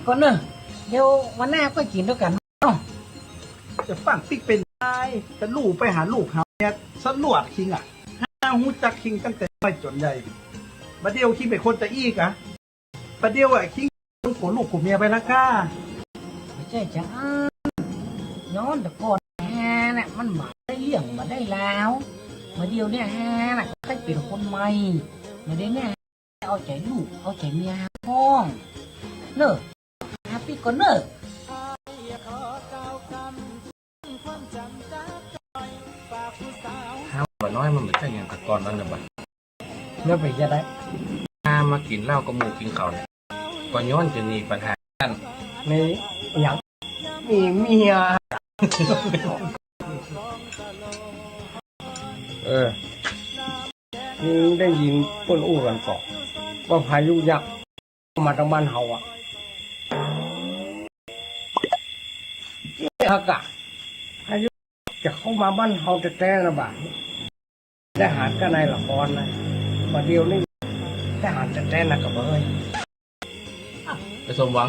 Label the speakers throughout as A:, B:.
A: ก่อนเนอะเดี๋ยววันหน้าก็กินด้วยกันเนาะ
B: จะฟังปิ๊กเป็นไงจะลูกไปหาลูกเขาเนี่ยสลวดคิงอ่ะห้าหูจักคิงตั้งแต่น้อยจนใหญ่ประเดี๋ยวคิงเป็นคนจะอีกอ่ะประเดี๋ยวอ่ะคิงต้องขนลูกขนเมียไปละก้า
A: ไม่ใช่จ้าย้อนแต่ก่อนแฮน่ะมันมาได้เลี้ยงมาได้แล้วมาเดียวเนี่ยแฮน่ะก็เป็นคนใหม่มาเดี๋ยวเนี่ยเอาใจลูกเอาใจเมียห้องเนอะฮปปี้ก่อนเนอะ
C: ห้าวบ่น้อยมันเหมือนแค่อย่างแตะกอนนั่นแหละบัด
A: เนอะไปจะได้
C: มากินเหล้ากับหมูกินข้าวเนี่ยก็ย้อนจะมีปัญหากัน
A: มีอย่างมีเมีย
D: นี่ได้ยินเปิ้นอู้กันก่อนว่าพายุยักษ์มาทางบ้านเฮาอ่ะฮักอะพายุจะเข้ามาบ้านเฮาแต่ละบาทได้หารกันในละครนะมาเดียวนี่ได้หารแต่นะกับเอ้ย
C: ไปสมหวัง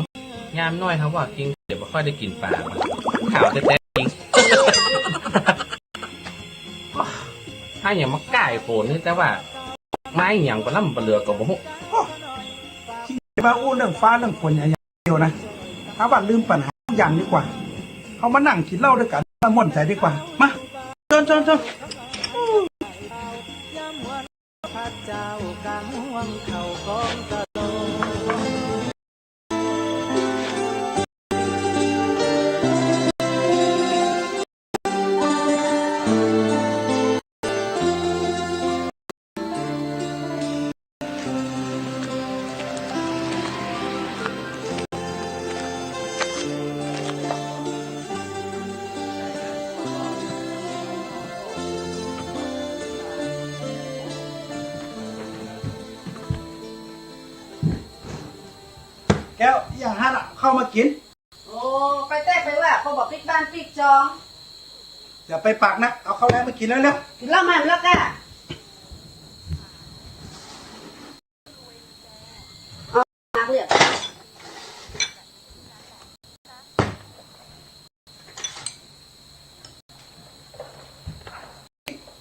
C: ยามน้อยครับว่าจริงเดี๋ยวไม่ค่อยได้กินปลาข่าวแต่จริงถ้าอย่างมาก่ายโผล่นี่แต่ว่าไม้อย่างปลาล่ำปลาเรือกับบุก
B: คิงมาอู้เรื่องฟ้าเรื่องฝนอย่างเดียวนะถ้าว่าลืมปัญหาอย่างดีกว่าเขามานั่งกินเหล้าด้วยกันมาม่วนใจดีกว่ามาจนแก้วอย่างฮั่นอ่ะเข้ามากิน
E: โอ้ไปแต้ไปว่าเขาบอกปิดบ้านปิดจอง
B: อย่าไปปากนะเอาข้าวแรงมากินแล้วเร็ว
E: กินเหล้ามันแล้วก้าเอามาเรียก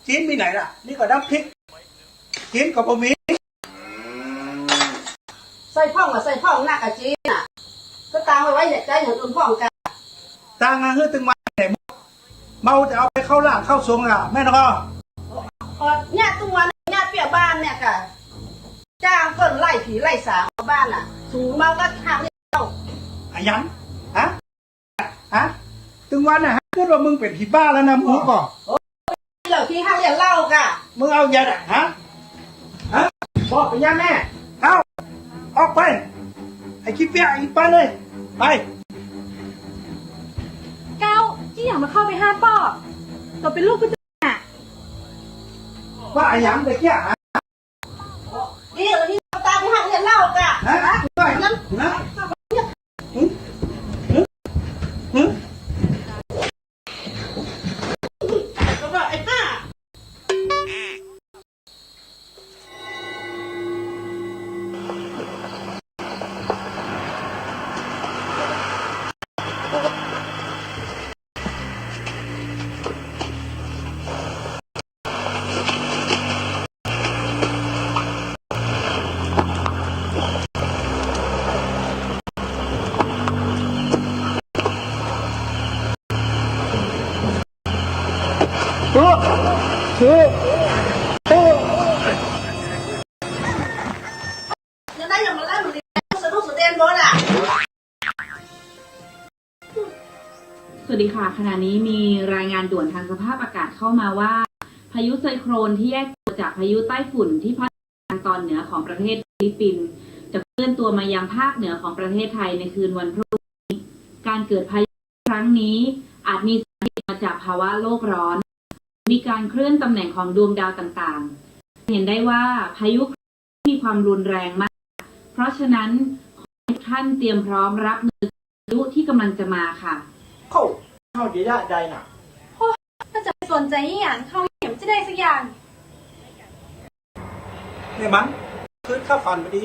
B: จีนมีไหนล่ะนี่ก็น้ำพริกจีนกับบะหมี่
E: ใส่พ่องกับใส่พ่องหน้ากะจีนอ่ะก็ตามไว้อยากใจอย่างอื่นพ่องกัน
B: ตางานเฮือตึงมาไหนเมาจะเอาไปเข้าล่างเข้าทรงอ่ะแม่นก็
E: เนี่ยตัวเนี่ยเปียบ้านเนี่ยค่ะจ้างเพิ่นไล่ผีไล่สาวบ้านอ่ะสูงมาก็ทางนี้เจ้า
B: อายันฮะตึงวันน่ะฮะคิดว่ามึงเป็นผีบ้าแล้วนะมึงก่อ
E: เหล่าที่ห้าเรียนเล่ากะ
B: มึงเอายันอ่ะฮะบอกไปยันแม่เอาออกไปไอ้ขี้เปียอีกไปเลยไป
F: เก้าที่อยากมาเข้าไปห้ามป่อเราเป็นลูกผู้จัดการ
B: ว่าไอ้ยันเด็กเนี่ย
E: นี่เหล่าที่ตามที่ห้าเรียนเล่ากะ
B: ฮะนั่นนะ
E: ก็ว่าไอ้ป้ายังได้ยังมาเล่าหนูดิสนุกสุดเด่นบอสอ่ะ
F: สวัสดีค่ะขณะนี้มีรายงานด่วนทางสภาพอากาศเข้ามาว่าพายุไซโครนที่แยกตัวจากพายุใต้ฝุ่นที่พัดทางตอนเหนือของประเทศฟิลิปปินส์จะเคลื่อนตัวมายังภาคเหนือของประเทศไทยในคืนวันพรุ่งนี้การเกิดพายุครั้งนี้อาจมีสาเหตุมาจากภาวะโลกร้อนมีการเคลื่อนตำแหน่งของดวงดาวต่างๆเห็นได้ว่าพายุมีความรุนแรงมากเพราะฉะนั้นขอให้ท่านเตรียมพร้อมรับมือพายุที่กำลังจะมาค่ะ
B: เข้าดีได้น่ะ
F: ถ้าจะไปสนใจอย่างเขาเห็นจะได้สักอย่าง
B: เนี่ยมันคืนข้าฝันพอดี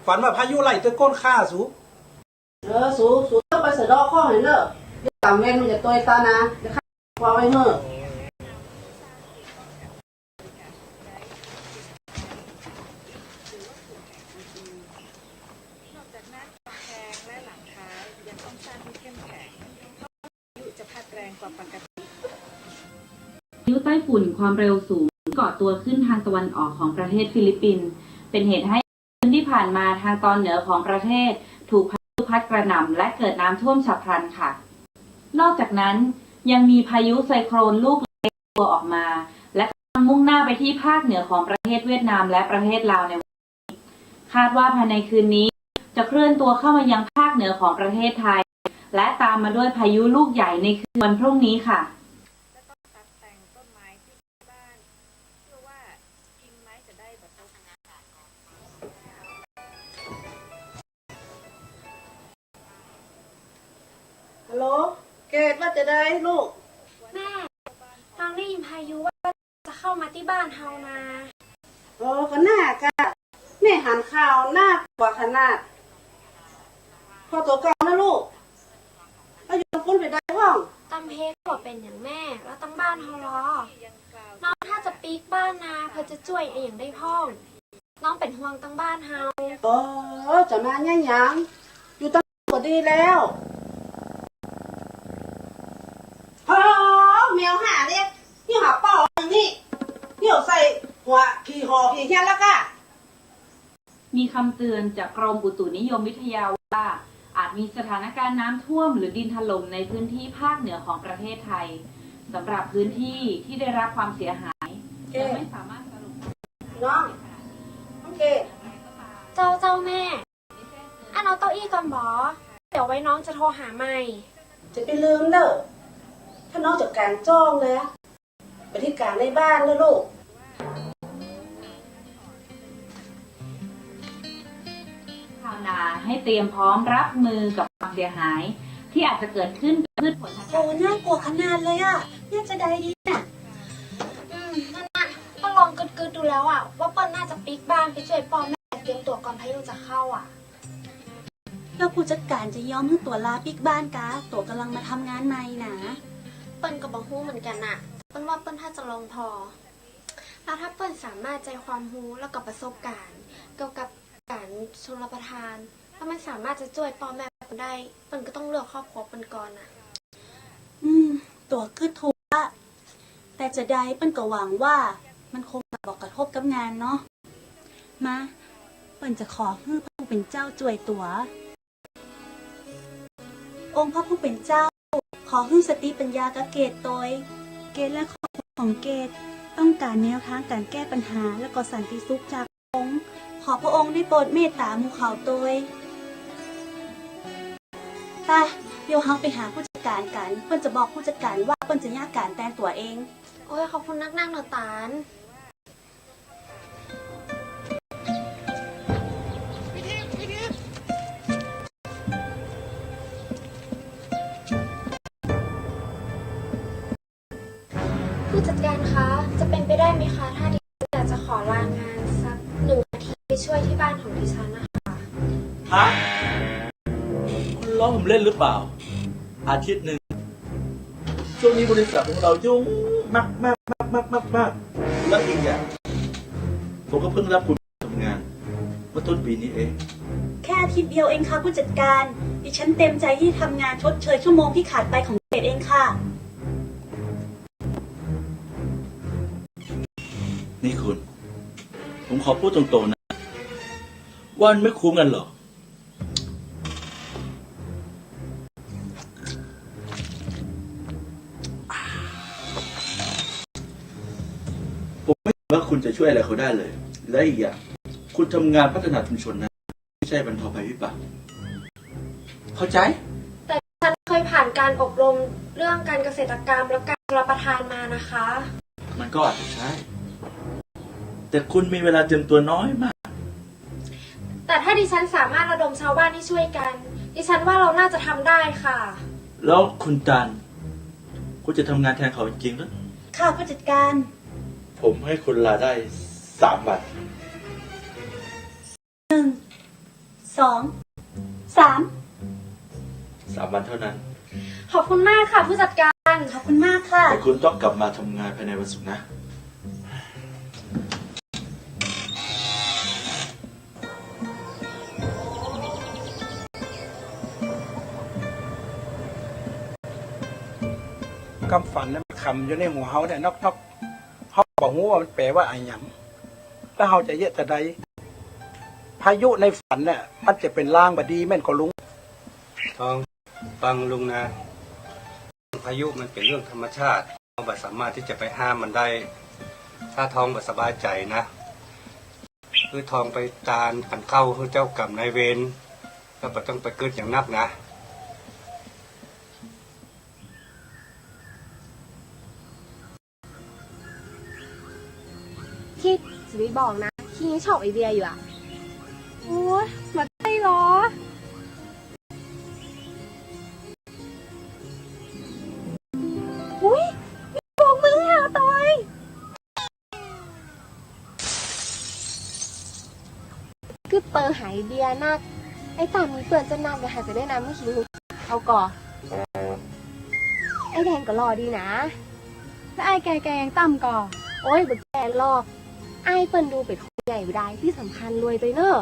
B: ฝันว่าพายุไล่จะก้นข้าสู
E: สูต้องไปเสดอข้อให้เนอะเดี๋ยวตามเว้นมันจะตัวตานะจะฆ่าความไว้เนอะ
F: พายุไต้ฝุ่นความเร็วสูงก่อตัวขึ้นทางตะวันออกของประเทศฟิลิปปินส์เป็นเหตุให้พื้นที่ผ่านมาทางตอนเหนือของประเทศถูกพายุพัดกระหน่ำและเกิดน้ำท่วมฉับพลันค่ะนอกจากนั้นยังมีพายุไซโครนลูกเล็กตัวออกมาและกำลังมุ่งหน้าไปที่ภาคเหนือของประเทศเวียดนามและประเทศลาวในวันนี้คาดว่าภายในคืนนี้จะเคลื่อนตัวเข้ามายังภาคเหนือของประเทศไทยและตามมาด้วยพายุลูกใหญ่ในคืนวันพรุ่งนี้ค่ะ
E: ฮัลโหลเกดว่าจะได้ลูก
G: แม่น้องได้ยินพายุว่าจะเข้ามาที่บ้านเฮานะ
E: ก็น่ากะแม่หันข่าวหน้ากว่าขนาดพอตัวเก่านะลูกแล้วอยู่พ้นไปได้ห้อง
G: ตำเพกบอกเป็นอย่างแม่ แล้วตั้งบ้านเฮารอ น้องถ้าจะปีกบ้านนาเพื่อจะช่วยไอ้อย่างได้พ่อง น้องเป็นห่วงตั้งบ้านเฮา
E: จะมาย่างยังอยู่ตั้งก็ดีแล้วแมวหาเนี่ยนี่หาเป่าอย่างนี้นี่เอาใส่หัวขี่หอขี่แค่แล้วก็
F: มีคำเตือนจากกรมอุตุนิยมวิทยาว่าอาจมีสถานการณ์น้ำท่วมหรือดินถล่มในพื้นที่ภาคเหนือของประเทศไทยสำหรับพื้นที่ที่ได้รับความเสียหายยังไม่สามารถสรุป
E: น้องโอเค
G: เจ้าแม่อันเอาเต้าอี้ก่อนบอเดี๋ยวไว้น้องจะโทรหาใหม่
E: จะไปลืมเด้อถ้าน้องจัดการจ้องเลยไปที่การในบ้านแล้วลูก
F: ชาวนาให้เตรียมพร้อมรับมือกับความเสียหาย ที่อาจจะเกิดขึ้นกับพืชผลทางการ
G: โอ้น่ากลัวขนาดเลยอ่ะน่าจะได้ดีน่ะนั่นน่ะก็ลองกึดดูแล้วอ่ะว่าเปิ้ลน่าจะปิกบ้านไปช่วยพ่อแม่เตรียมตัวก่อนพายุจะเข้าอ่ะ
H: แล้วผู้จัดการจะยอมให้ตัวลาปิกบ้านกาตัวกำลังมาทำงานใหม่นะ
G: เปิ้ลกับบังฮู้เหมือนกันน่ะเปิ้ลว่าเปิ้ลถ้าจะลองพอ แล้วถ้าเปิ้ลสามารถใจความรู้แล้วก็ประสบการณ์เกี่ยวกับการชลประทานถ้ามันสามารถจะช่วยพ่อแม่เปิ้ลได้เปิ้ลก็ต้องเลือกครอบครัวเปิ้ลก่อนน่ะ
H: ตัวคือถูกอะแต่จะได้เปิ้นก็หวังว่ามันคงจะบอกกระทบกับงานเนาะมาเปิ้นจะขอให้พระผู้เป็นเจ้าจ่วยตัว องค์พระผู้เป็นเจ้า ขอให้สติปัญญากะเกตโดยเกตและครอบครัวของเกตต้องการแนวทางการแก้ปัญหาและก็สันติสุขจากองค์ ขอพระองค์ได้โปรดเมตตาหมู่เขาโดยไปเดี๋ยวเฮาไปหาผู้จัดการกันเปิ้นจะบอกผู้จัดการว่าเปิ้นจะยากการแต่งตัวเอง
G: โอ้ยขอบคุณนักๆเนอะตาล ผู้จัดการคะ จะเป็นไปได้ไหมคะ ถ้าดิฉันอยากจะขอลางานสัก1 นาทีไปช่วยที่บ้านของดิฉันนะคะ
I: ฮะคุณล้อผมเล่นหรือเปล่า อาทิตย์หนึ่งช่วงนี้บริษัทของเรายุ่งมากแล้วอีกอย่างผมก็เพิ่งรับคุณทำงานเมื่อต้นปีนี้เอง
H: แค่อาทิตย์เดียวเองค่ะผู้จัดการ ดิฉันเต็มใจที่ทำงานชดเชยชั่วโมงที่ขาดไปของเกดเองค่ะ
I: นี่คุณ ผมขอพูดตรงๆนะว่ามันไม่คุ้มกันหรอกผมไม่เห็นว่าคุณจะช่วยอะไรเขาได้เลย และอีกอย่างคุณทำงานพัฒนาชุมชนนะไม่ใช่บรรเทาภัยพิบัติเข้าใจ
G: แต่ฉันเคยผ่านการอบรมเรื่องการเกษตรกรรมและการรับประทานมานะคะ
I: มันก็อาจจะใช่ แต่คุณมีเวลาเตรียมตัวน้อยมาก
G: แต่ถ้าดิฉันสามารถระดมชาวบ้านที่ช่วยกัน ดิฉันว่าเราน่าจะทำได้ค่ะ
I: แล้วคุณตันคุณจะทำงานแทนเขาจริงๆหรือ
H: ค่ะผู้จัดการ
I: ผมให้คุณลาได้3 วัน
H: 1 2 3
I: 3 วันเท่านั้น
G: ขอบคุณมากค่ะผู้จัดการ
H: ขอบคุณมากค่ะ
I: แต่คุณต้องกลับมาทำงานภายในวันศุกร์นะ
B: คำฝันนั้นคำอยู่ในหัวเขาเนี่ยนอกๆเขาบอกว่ามันแปลว่าอะไรหยังแล้วเขาจะเยอะแต่ใดพายุในฝันเนี่ยมันจะเป็นล่างบดีแม่นก็ลุง
J: ทองฟังลุงนะพายุมันเป็นเรื่องธรรมชาติเราไม่สามารถที่จะไปห้ามมันได้ ถ้าทองไม่สบายใจนะคือทองไปตานกันเข้าคือเจ้ากรรมนายเวรก็ไม่ต้องไปเกิดอย่างนักนะ
G: ที่จะไม่บอกนะที่ยังชอบไอเดียอยู่อะ
H: โอ้ยมาได้หรอ อุ้ยโบกมือหาตอย
G: คือเปิดหายเดียนักไอ้ตามมีเปิดจะนักอย่าหายไปได้นะเมื่อกี้เอาก่อไอ้แดงก็รอดีนะ
H: แล้วไอ้แกยังต่ำก่อ
G: โอ้ยบุกแกนหรอกไอ้เปิ้นดูเป็นคนใหญ่ได้ที่สำคัญรวยไปเนอะ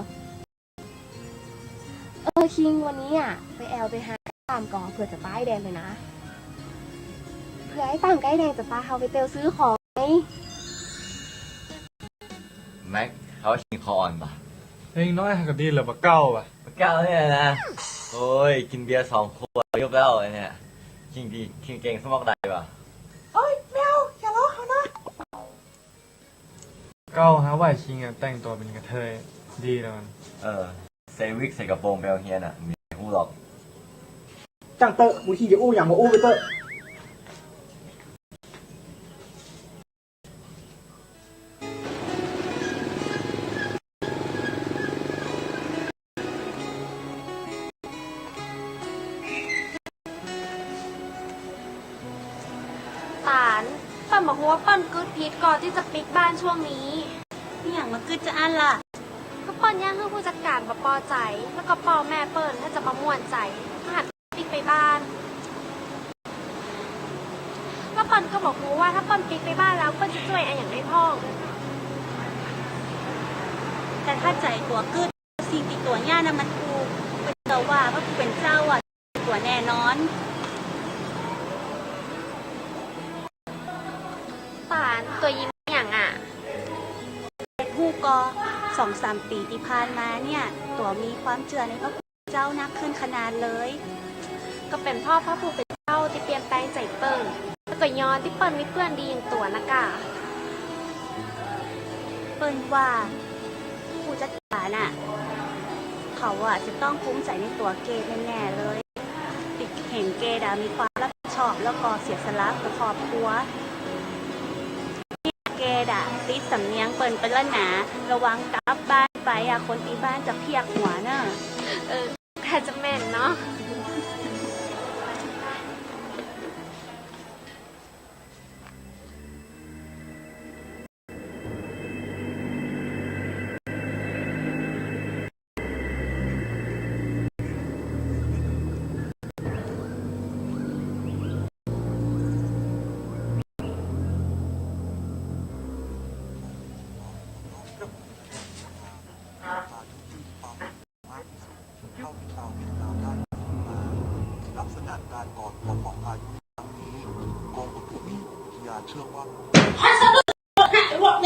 G: คิงวันนี้อ่ะไปแอลไปหาตามก่อเผื่อจะป้ายแดงเลยนะเผื่อไอ้ตามใกล้แดงจะพาเขาไปเตลซื้อของไง
K: แม็กเขาชิงคออ่อนปะ
J: เฮ้ยน้อยก็ดีเหลือปะเก้าอ่ะ
K: เก้าเนี่ยนะ โอ้ย กินเบียร์2 ขวดยกแล้วไอ้เนี่ยคิงดีคิงเก่งสมองได้ปะ
J: เก้าฮะว่าชิงอ่ะแต่งตัวเป็นกระเทยดีแล้วมัน
K: เซวิกใส่กระโปรงไปเอาเฮียน่ะมีหูหรอก
B: จังเตอร์มูขี้จะอู้อย่างมาอู้ไปเตอร์
G: ตานเปิ้ลบอกว่าเปิ้ลกึดพิษก่อนที่จะปิกบ้านช่วงนี้
H: นี่อย่างมาคือจะอันล่ะ
G: ก็เปิ้ลย่างให้ผู้จัดการมาปอใจ แล้วก็ปอแม่เปิ้ลถ้าจะมาม่วนใจมาหัดปิกไปบ้านแล้วเปิ้ลก็บอกว่าถ้าเปิ้ลปิกไปบ้านแล้วเปิ้ลจะช่วยอะไรอย่างได้พ่อง
H: แต่ถ้าใจตัวกึดสิ่งติดตัวย่านะมันถูกเป็นเจ้าว่าก็คือเป็นเจ้าอ่ะตัวแน่นอน
G: ตานตัวยิ้มอย่างอ่ะ
H: ผู้กอ2-3 ปีที่ผ่านมาเนี่ย ตัวมีความเชื่อในพระคุณเจ้านักขึ้นขนาดเลย
G: ก็เป็นพ่อพระผู้เป็นเจ้าที่เปลี่ยนแปลงใจเปิ้ลแล้วก็ย้อนที่เปิ้ลมีเพื่อนดีอย่างตัวนะกะ
H: เปิ้นว่าผู้จัดการน่ะ เขาอะจะต้องภูมิใจในตัวเกดแน่ๆเลยติดเห็นเกดมีความรับผิดชอบแล้วก็เสียสละต่อครอบครัวเกดติดสำเนียงเปิ้นไปแล้วนะระวังกลับบ้านไปคนที่บ้านจะเพียกหัวเนอะ
G: แค่จะแม่นเนาะ
L: ลักษณะการก่อตัวของพายุครั้งนี้กรมอุตุนิยมวิทยาเชื่อว่า
E: เ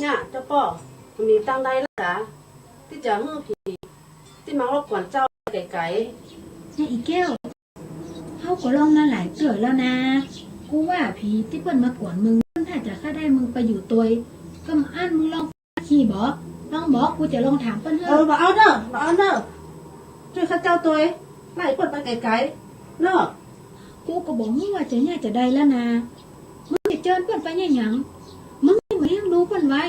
E: นี่ยเจ้าป่อมันมีตั้งได้แล้วจ้ะที่จะฮื้อผีที่มารบกวนเจ้าไก่ๆ
M: เนี่ยอีแก้วเขาก็ลองมาหลายเกิดแล้วนะ กูว่าผีที่เปิ้นมากวนมึงถ้าจะฆ่าได้มึงไปอยู่ตัวก็มาอั้นมึงลองขี่บอกลองบอกกูจะลองถามเปิ้นเถอะ
E: มาเอาเด้อมาเอาเด้อช่วยข้าเจ้าตัวไล่เปิ้นไปไกลๆเนาะ
M: กูก็บอกมึงว่าจะเนี่ยจะได้แล้วนะ เจิญเปิ้นไปยังหยังมึงไม่เลี้ยงดูเปิ้นไว้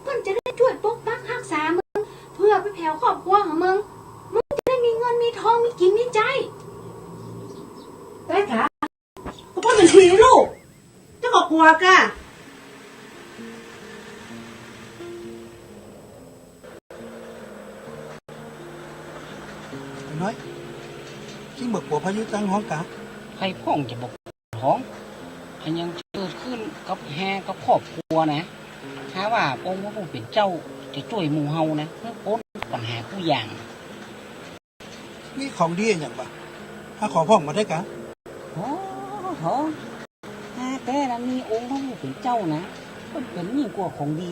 M: เปิ้นจะได้ช่วยปกปักรักษามึงเพื่อไปแผ่วครอบครัวของมึงจะได้มีเงินมีทองมีกินมีใจ
E: ได้ค่ะก็ป้อนเป็นทีลูกเจ้าก็กลัวกะ
B: น้อยคิงเบิกปัวพายุจังห้องกะ
A: ใครพ่องจะบอกท้องอันยังเกิดขึ้นกับแฮกับครอบครัวนะถ้าว่าองค์พระผู้เป็นเจ้าจะช่วยหมู่เฮานะเพื่อพ้นปัญหาผู้อย่าง
B: นี่ของดีอย่างปะถ้าขอพ่องมาได้กะ
A: โอ้โหแต่ละมีองค์พระผู้เป็นเจ้านะเปิ้นเป็นยิ่งกว่าของดี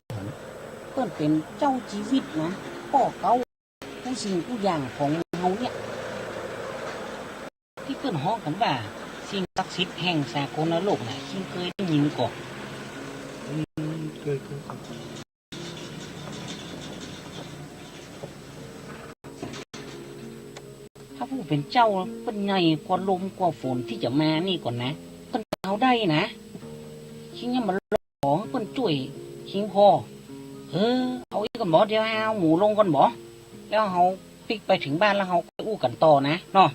A: เปิ้นเป็นเจ้าชีวิตนะพ่อเก่าผู้สิ่งผู้อย่างของเฮาเนี่ยที่เปิ้นฮ้องกันว่าสิ่งศักดิ์สิทธิ์แห่งสากลโลกน่ะคิงเคยได้ยินก่อน
B: เคย
A: ถ้าผู้เป็นเจ้าเป็นไงกว่าลมกว่าฝนที่จะมานี่ก่อนนะเปิ้นเอาได้นะคิงยังมาขอเปิ้นช่วยคิงพอเอาอีกก่อนบ่เดี๋ยวเอาหมูลงก่อนบ่แล้วเฮาปิกไปถึงบ้านแล้วเฮาไปอู้กันต่อนะเนาะ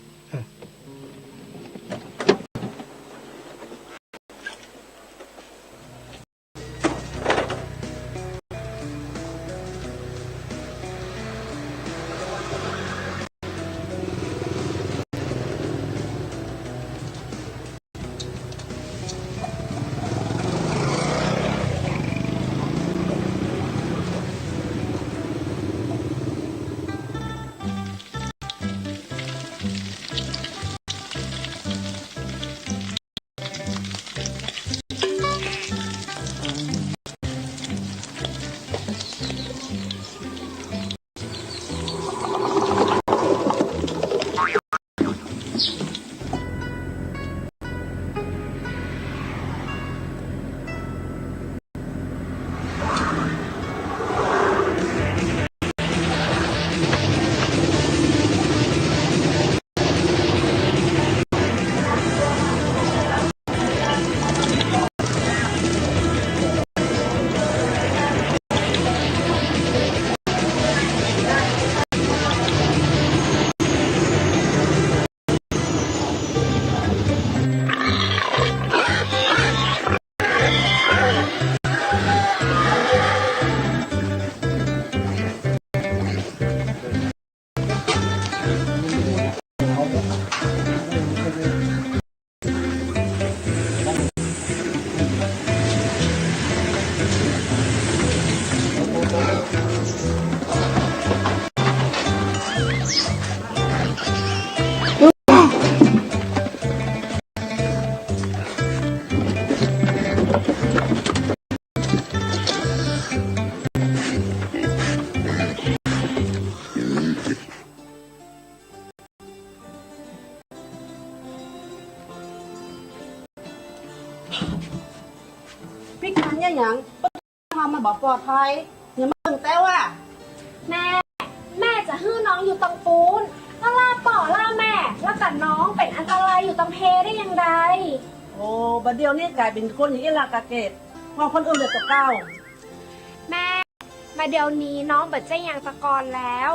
E: พี่กันเนี่ยหยังทำมาบอกปลอดภัยอย่ามาถึงแต่ว่า
G: แม่จะฮื้อน้องอยู่ตรงปูนแล้วล่าป่อล่าแม่ แล้วกับน้องเป็นอันตรายอยู่ตรงเพได้ยังไง
E: โอ้บัดเดียวนี่กลายเป็นคนอย่างนี้ลากาเกตมองคนอื่นเลยตัวเก้า
G: แม่มาเดี๋ยวนี้น้องเบิดใจยางตะกอนแล้ว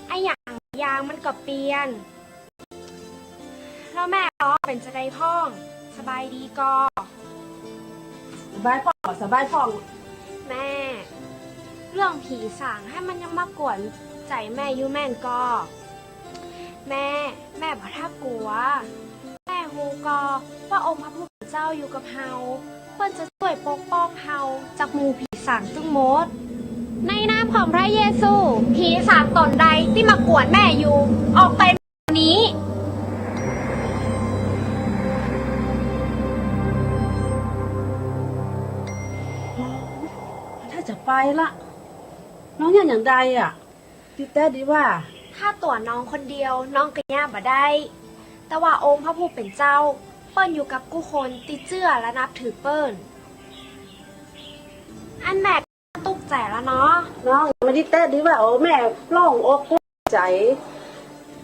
G: ไอ้อย่างยางมันก็เปลี่ยนแล้วแม่น้องเป็นจะได้พ่องสบายดีก็
E: สบายพ่องสบายพ่อง
G: แม่ เรื่องผีสางให้มันยังมากวนใจแม่อยู่แม่นก็แม่บอกถ้ากลัวแม่ฮูก็ว่าองค์พระผู้เป็นเจ้าอยู่กับเฮาเพิ่นจะช่วยปกป้องเฮาจากหมู่ผีสางทั้งหมดในนามของพระเยซูผีสางตนใดที่มากวนแม่อยู่ออกไปนี้
E: ถ้าจะไปละน้องอย่างใดอ่ะติดแต่ดีว่า
G: ถ้าตัวน้องคนเดียวน้องก็ย่าบ่ได้ แต่ว่าองค์พระผู้เป็นเจ้าเปิ้นอยู่กับกู้คนติเจื้อและนับถือเปิ้นอันแม่ตุกใจแล้วเนาะ
E: น้องไม่ได้แต่ดีว่าโอ้แม่ร้องอกปวดใจ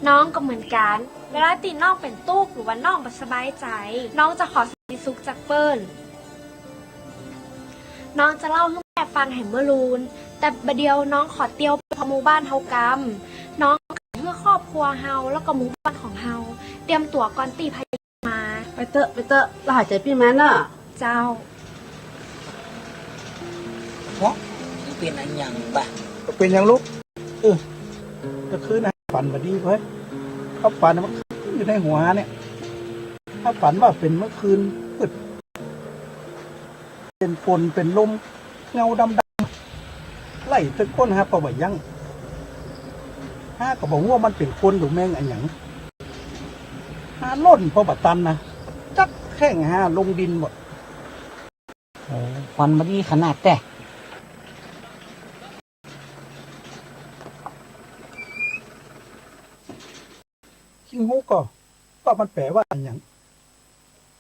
G: น้องก็เหมือนกัน เวลาตีน้องเป็นตุกหรือว่าน้องบ่สบายใจ น้องจะขอสันติสุขจากเปิ้น น้องจะเล่าให้แม่ฟังแห่งเมื่อรูนแต่บัดเดียวน้องขอเตียวไปพอหมู่บ้านเฮากำน้องเพื่อครอบครัวเฮาแล้วก็หมู่บ้านของเฮาเตรียมตั๋วก่อนตีพายมา
E: ไปเตอะเราหายใจพี่มันน่ะ
G: เจ้า
A: เพราะเป็นอะไรอย่างบ้า
B: ก็เป็นอย่างลูกก็คือนะฝันบดีเว้ยเขาฝันมันอยู่ในหัวเนี่ยถ้าฝันว่าเป็นเมื่อคืนมืดเป็นฝนเป็นลมเงาดำไล่ตะก้นฮะประวัยยังฮะก็บอกว่ามันเป็นคนหรือแมงอันหยังฮะล่นเพราะบัดตันนะจักแข้งฮะลงดินหมด
A: ฟันมาดีขนาดแต่
B: คิงฮูก็มันแปลว่าอันหยัง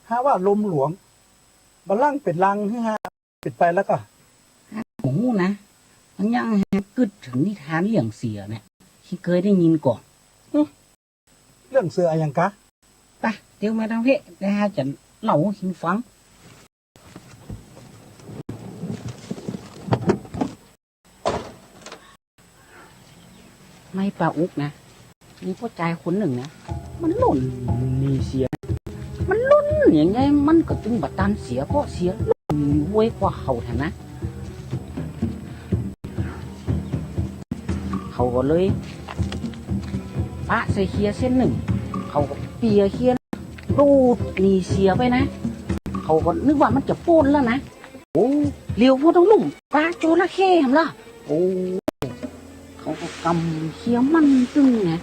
B: ฮะว่าลมหลวงบัลลังก์เป็นลังฮะปิดไปแล้วก็
A: หมูนะมันยังกึดถึงนิทานเรื่องเสียเนี่ยที่เคยได้ยินก่อน
B: เรื่องเสืออะไรอย่างกะ
A: ไปเดี๋ยวมาทางเพะได้ฮะจะเล่าให้ฟังไม่ปลาอุกนะมีผู้ชายคนหนึ่งนะมันหล่นมีเสียมันหล่นอย่างไงมันก็จึงบัดตันเสียเพราะเสียหล่นไว้กว่าเขาแทนนะเขาก็เลยปะใส่เคียเส้นหนึ่งเขาก็เปียเคียรูดหนีเสียไปนะเขาก็นึกว่ามันจะโป้นแล้วนะโอ้เลี้ยวพวกต้องลุ่มปลาโจระเข้ทำล่ะโอ้เขาก็กำเคียมันตึงนะ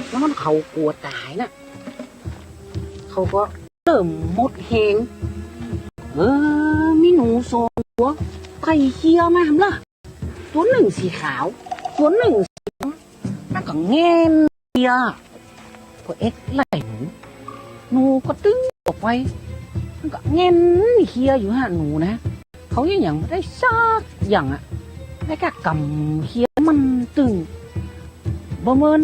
A: แล้วมันเขากลัวตายนะเขาก็เริ่มหมดแหงมีหนูสองตัวไก่เคียมาทำล่ะตัวหนึ่งสีขาวตัวหนึ่งสีนั่นก็แง่นเคียก็เอ็กไล่หนูก็ตึ้งออกไปมันก็เงี้ยเคียอยู่ฮะหนูนะเขาอย่างไม่ได้ซากอย่างอะได้แค่กำเคียมันตึงบ่เมิน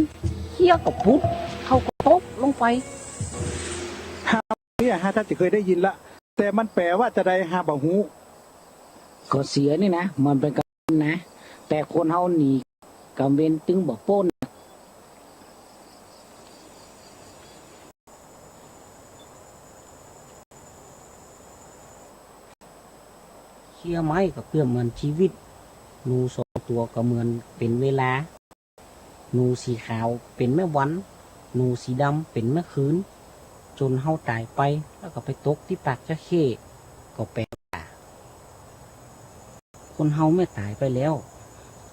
A: เคียก็พุดเขาก็ตกลงไป
B: เนี่ยฮะถ้าจะเคยได้ยินละแต่มันแปลว่าจะได้ฮาบ่ฮู
A: ก็เสียนี่นะมันเป็นกันนะ แต่คนเฮาหนีกำเวนตึงบ่โป้นเคียไม้ก็เปรียบเหมือนชีวิตหนูสองตัวก็เหมือนเป็นเวลาหนูสีขาวเป็นแม่วันหนูสีดำเป็นแม่คืนจนเฮาตายไปแล้วก็ไปตกที่ปากจะเข้ก็แปลว่าคนเฮาไม่ตายไปแล้ว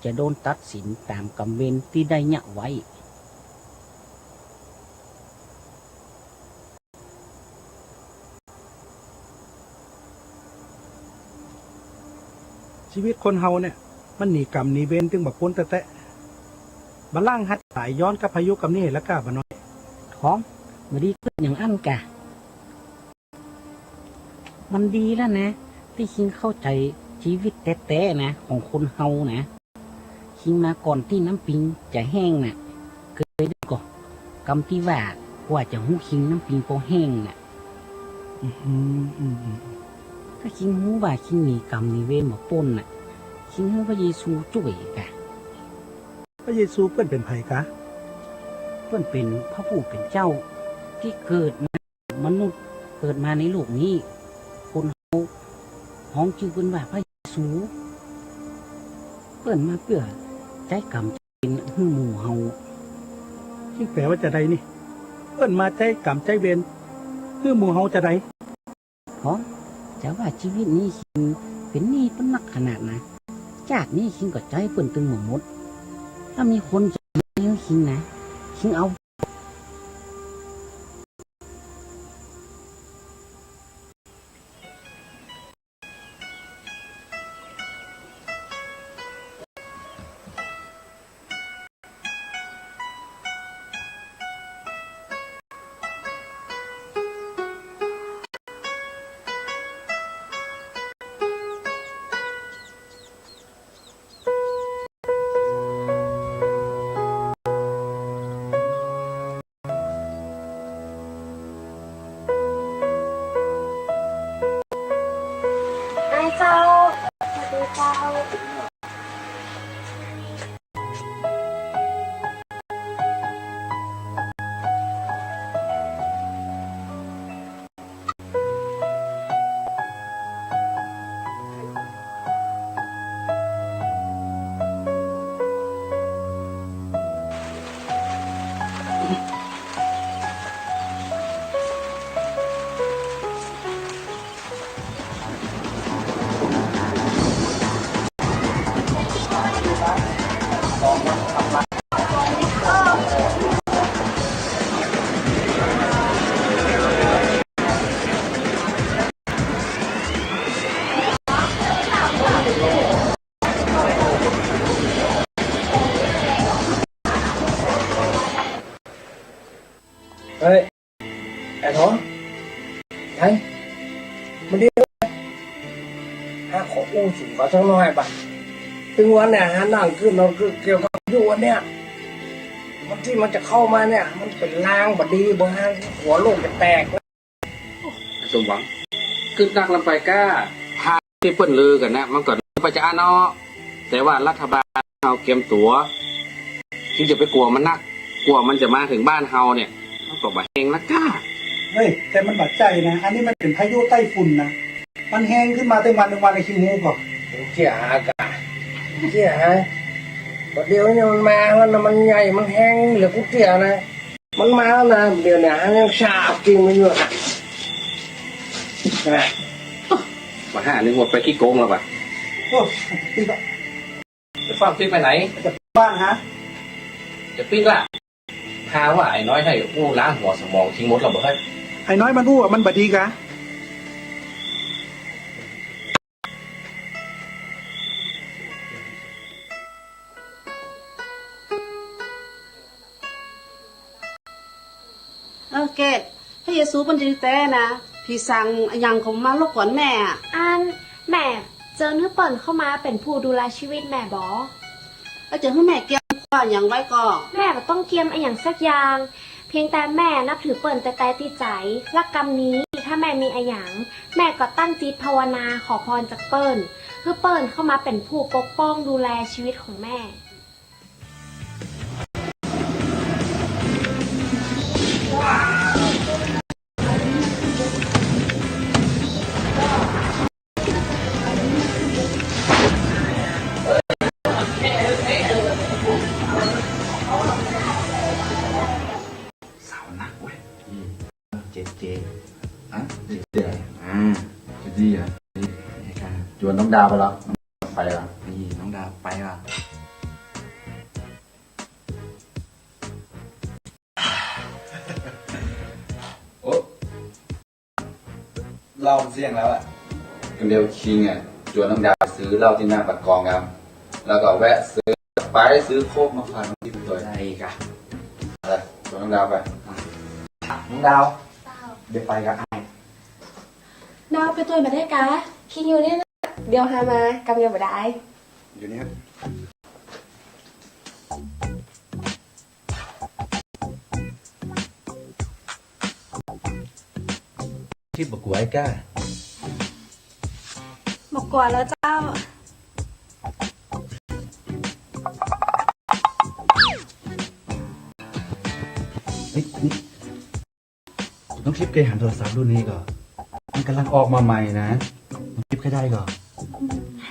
A: จะโดนตัดสินตามกรรมเวรที่ได้หยะไว้
B: ชีวิตคนเฮาเนี่ยมันหนีกรรมหนีเวรถึงแบบพ้นแต่บัลลังก์ฮัดสายย้อนกับพายุกับนี่แล้วก็บ่น้อย
A: ท้องมาดีขึ้นอย่างอันกะมันดีแล้วนะ ที่คิงเข้าใจชีวิตแท้ๆนะของคนเฮานะคิงมาก่อนที่น้ำปิงจะแห้งนะเคยได้ก่อนกำที่ว่าจะหูคิงน้ำปิงพอแห้งนะถ้าคิงหูว่าคิงหนีกรรมหนีเวรมาป้นน่ะคิงหูพระเยซูช่วยกะ
B: พระเยซูเพื่อนเป็นไผกะ
A: เพื่อนเป็นพระผู้เป็นเจ้าที่เกิดมามนุษย์เกิดมาในโลกนี้คนเฮาห้องชื่อเพื่อนว่าพระเยซูเพื่อนมาเพื่อใจกรรมเป็นหื้อหมู่เฮา
B: ที่แปลว่าจะได้นี่เพื่อนมาใจกรรมใจเวรคือหมู่เฮาจะได้
A: เพราะจะว่าชีวิตนี้คิงเป็นหนี้เป็นนักขนาดนะจากนี้คิงก็ใจเปิ่นตึงหมดถ้ามีคนจะเลี้ยงคิงนะคิงเอา
D: เฮ้ยไอ้ท้องไงมาเดียวหาขออู้สูงกว่าสักหน่อยป่ะถึงวันเนี่ยหานั่งขึ้นเราเกี่ยวกับอยู่วันเนี่ยมันที่มันจะเข้ามาเนี่ยมันเป็นลางบดีบางหัวโลกจะแตก
C: สมหวังคือนักลำไปก้าพาที่เปิ้นลือกันนะมันก็ไปจะเนาะแต่ว่ารัฐบาลเฮาเตรียมตัวที่จะไปกลัวมันนักกลัวมันจะมาถึงบ้านเฮาเนี่ยมันก็บ่แหงละก้า
B: เฮ้ยแต่มันบาดใจนะอันนี้มันเป็นพายุใต้ฝุ่นนะมันแห้งขึ้นมาตั้งวันหนึ่งวันในคิงงูก่อน
D: เชี่ยหากะเชี่ยหาประเดี๋ยวเนี่ยมันมาแล้วนะมันใหญ่มันแห้งเหลือกูเตี้ยนะมันมาแล้วนะเดี๋ยวเนี่ยยังชาจริงมันอยู่นะใช่ไหม
C: มาหานึงว่าไปขี้โกงแล้วป่ะ
B: โอ้พี่ก็
C: จะฟังพี่ไปไหน
B: จะบ้านฮะ
C: จะปิ้งละพาว่าไอ้น้อยให้อู้ล้างหัวสมองทิ้งหมดแล้วบ่เฮ้ย
B: ไอ้น้อยมันรู้ว่ามันบดีกะ
E: เกดพระเยซูเป็นจริงแต่นะพี่สั่งอย่างของมาลบกวนแม่อะ
G: อันแม่เจอเนื้อเปิ่นเข้ามาเป็นผู้ดูแลชีวิตแม่บอ
E: แล้วจะให้แม่เกี่ยวว่าอย่างไว้ก็
G: แม่บ่ต้องเกียมไออย่างสักอย่าง เพียงแต่แม่นับถือเปิ่นแต่ติดใจรักกรรมนี้ถ้าแม่มีไออย่างแม่ก็ตั้งจิตภาวนาขอพรจากเปิ่นเพื่อเปิ่นเข้ามาเป็นผู้ปกป้องดูแลชีวิตของแม่
K: สาวหนักเว้ยเจ๊อ่ะเจ๊จะดีอ่ะนี่ค่ะจวนน้องดาวไปแล้วไปละนี่น้องดาวไปละโอ้เหล้าเสี่ยงแล้วอ่ะกันเดียวคิงอ่ะจวนน้องดาวซื้อเหล้าที่หน้าปัดกองครับแล้วก็แวะซื้อไปซื้อโคกมาฝากน้องดิบตัวได้อีกอ่ะอะไรจวนน้องดาวไปน้องดาวเดี๋ยวไปกับไอ้
G: ดาวไปตัวมาได้กะคิดอยู่เนี่ยนะเดี๋ยวหามากำเดียวมาได้
K: อยู่นี่ครับที่บกไว้ก้า
H: บอกกว่าแล้วเจ้า
L: เฮ้ยนี่น้องทิพย์เคยหันโทรศัพท์รุ่นนี้ก่อนมันกำลังออกมาใหม่นะน้องทิพย์เคยได้ก่อน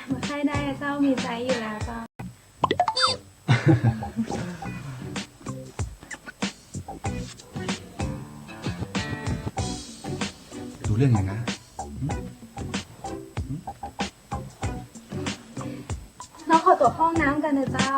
H: ไม่ค่อยได้อะเจ้ามีใจอยู่แล้วเจ้า
L: ดูเรื่องอย่างนะ
H: น้องขอตัวเข้าห้องน้ำกันนะเจ้า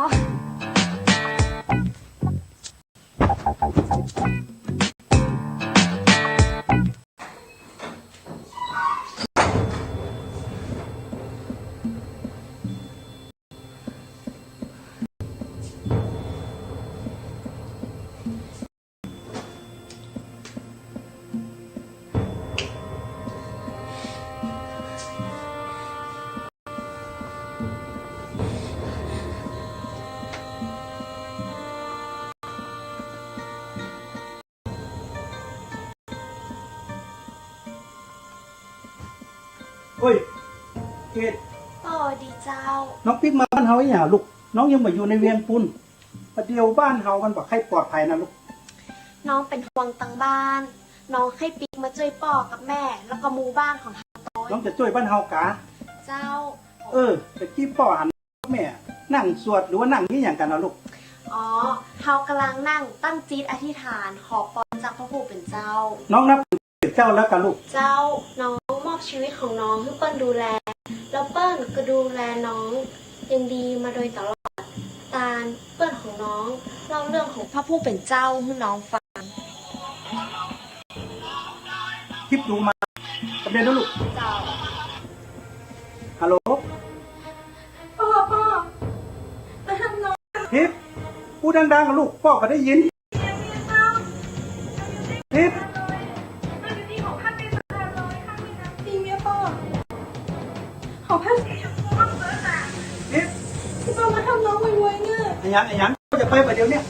B: เฮ้ยเกด
G: ต่อดีเจ้า
B: น้องปิ๊กมาบ้านเฮาอย่างลูกน้องยังมาอยู่ในเวียงปุ้นประเดี๋ยวบ้านเฮามันบอกให้ปลอดภัยนะลูก
G: น้องเป็นห่วงตังบ้าน น้องให้ปิ๊กมาช่วยป่อกับแม่ แล้วก็หมู่บ้านของเรา
B: น้องจะช่วยบ้านเฮากะ
G: เจ้า
B: แต่ที่พ่อหันแม่นั่งสวดหรือว่านั่งนี่อย่างกันนะลูก
G: อ๋อเฮากำลังนั่งตั้งจิตอธิษฐานขอพรจากพระผู้เป็นเจ้า
B: น้องนับถือเจ้าแล้วกันลูก
G: เจ้าน้องมอบชีวิตของน้องให้เปิ้ลดูแล แล้วเปิ้ลก็ดูแลน้องยังดีมาโดยตลอดตาลเปิ้ลของน้องเล่าเรื่องของพระผู้เป็นเจ้าให้น้องฟัง
B: คลิปดูมาประเด็นนะลูก
G: เจ้า
B: ฮัลโหล
H: พ่อมาทำน้อง
B: คลิปพูดดังๆกับลูกพ่อก็ได้ยิน ทิพ
E: จริงของท่านเป็นประธานเลยค่ะจริงเนี่ยพ่อของท่านสีชมพูมากเลยค่ะ
B: ทิพ
E: ที่พ่อมาทำน้องไวๆเนี่ย
B: ไอ้ยังก็จะไปประเดี๋ยวเนี้ย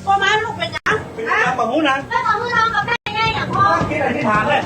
E: พ่อมาลูกเป็นยัง
B: เป็นตามปะหูนะ
E: แล้วต่อมือน้องกับแม่ไงอย่างพ่อ
B: คิดอะไรที่ฐานเลย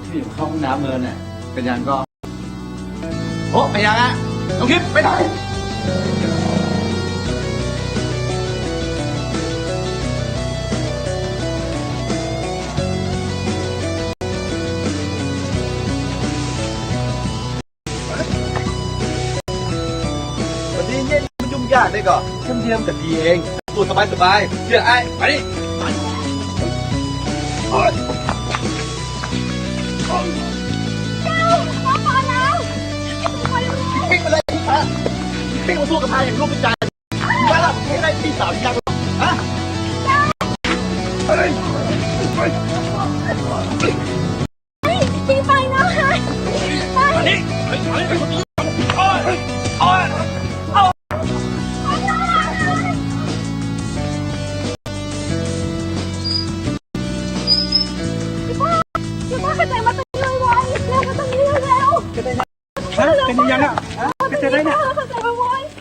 L: ที่อยู่เข้าห้องน้ำเมินเนี่ยเป็นยังก็ โอ้ไปยังอ่ะน้องคลิปไปไหน วันนี้เย็นมันยุ่งยากได้ก่อนเชื่อมเทียมกับดีเองตัวสบายเชื่อไอ้ไปดิไปโอ๊ย ปิ้งมาเลยพี่ฮะปิ้งมาสู้กับพายอย่างลูกกระจายมาแล้วไม่ได้พี่สาวที่ยังฮะอะไรปิ้งไปนะฮะอันนี้เป็นยังอ่ะเป็นยังไงเนี่ย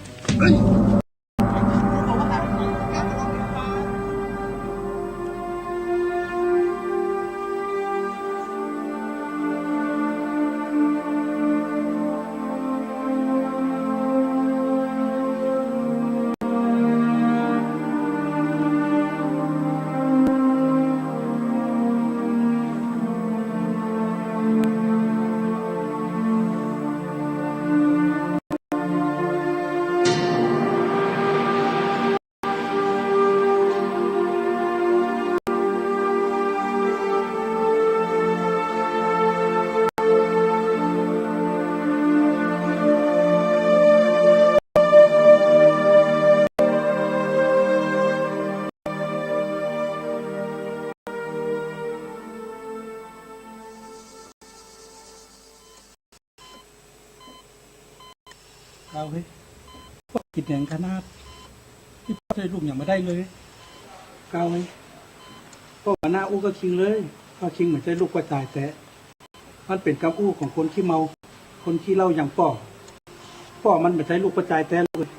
L: เราเฮ้ยพวกกินอย่างขนาดที่พ่อได้ลูกอย่างมาได้เลยเกาเฮ้ยพ่อหน้าอู้ก็คิงเลยพ่อคิงเหมือนใจลูกกระจายแต่มันเป็นคำอู้ของคนขี้เมา คนขี้เหล้าอย่างพ่อมันเหมือนใจลูกกระจายแต่เลย